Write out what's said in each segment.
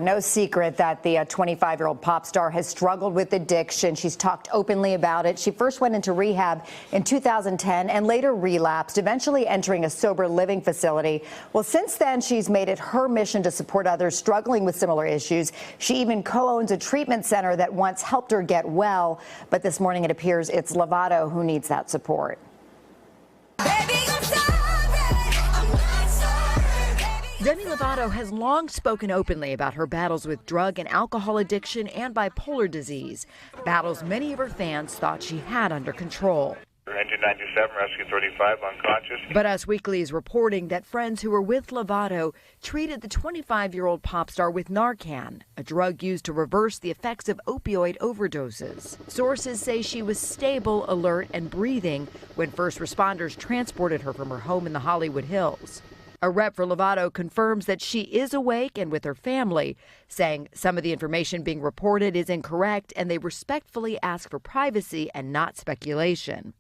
no secret that the 25-year-old pop star has struggled with addiction. She's talked openly about it. She first went into rehab in 2010 and later relapsed, eventually entering a sober living facility. Well, since then, she's made it her mission to support others struggling with similar issues. She even co-owns a treatment center that once helped her get well. But this morning, it appears it's Lovato who needs that support. Demi Lovato has long spoken openly about her battles with drug and alcohol addiction and bipolar disease, battles many of her fans thought she had under control. Engine 97, rescue 35, unconscious. But Us Weekly is reporting that friends who were with Lovato treated the 25-year-old pop star with Narcan, a drug used to reverse the effects of opioid overdoses. Sources say she was stable, alert, and breathing when first responders transported her from her home in the Hollywood Hills. A rep for Lovato confirms that she is awake and with her family, saying some of the information being reported is incorrect and they respectfully ask for privacy and not speculation.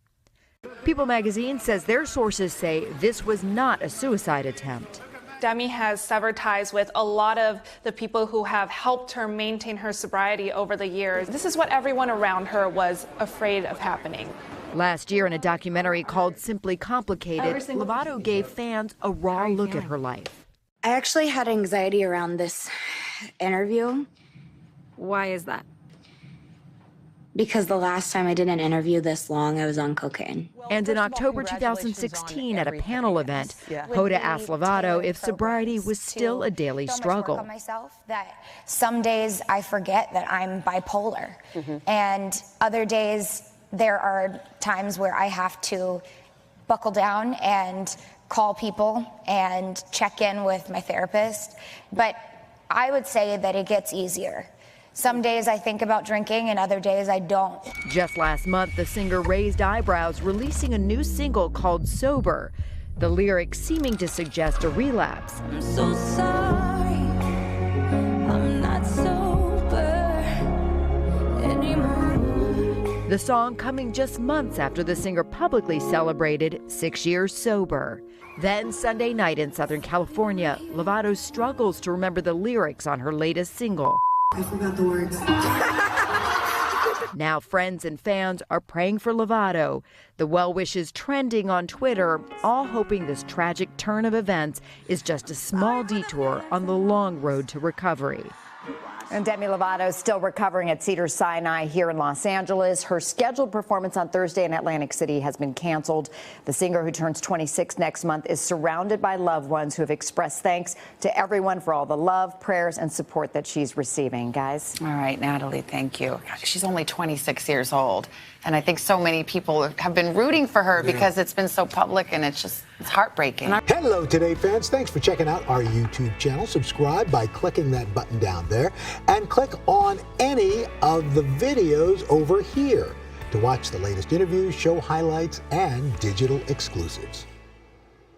People magazine says their sources say this was not a suicide attempt. Demi has severed ties with a lot of the people who have helped her maintain her sobriety over the years. This is what everyone around her was afraid of happening. Last year in a documentary called Simply Complicated, Lovato gave fans a raw look at her life. I actually had anxiety around this interview. Why is that? Because the last time I did an interview this long, I was on cocaine. And in October 2016, at a panel event, Hoda asked Lovato if sobriety was still a daily struggle. That some days I forget that I'm bipolar, and other days there are times where I have to buckle down and call people and check in with my therapist. But I would say that it gets easier. Some days I think about drinking and other days I don't. Just last month, the singer raised eyebrows, releasing a new single called Sober, the lyrics seeming to suggest a relapse. I'm so sorry, I'm not sober anymore. The song coming just months after the singer publicly celebrated 6 years sober. Then Sunday night in Southern California, Lovato struggles to remember the lyrics on her latest single. I forgot the words. Now friends and fans are praying for Lovato. The well wishes trending on Twitter, all hoping this tragic turn of events is just a small detour on the long road to recovery. And Demi Lovato is still recovering at Cedars-Sinai here in Los Angeles. Her scheduled performance on Thursday in Atlantic City has been canceled. The singer, who turns 26 next month, is surrounded by loved ones who have expressed thanks to everyone for all the love, prayers, and support that she's receiving. Guys. All right, Natalie, thank you. She's only 26 years old. And I think so many people have been rooting for her because it's been so public, and it's heartbreaking. Hello, Today fans. Thanks for checking out our YouTube channel. Subscribe by clicking that button down there and click on any of the videos over here to watch the latest interviews, show highlights, and digital exclusives.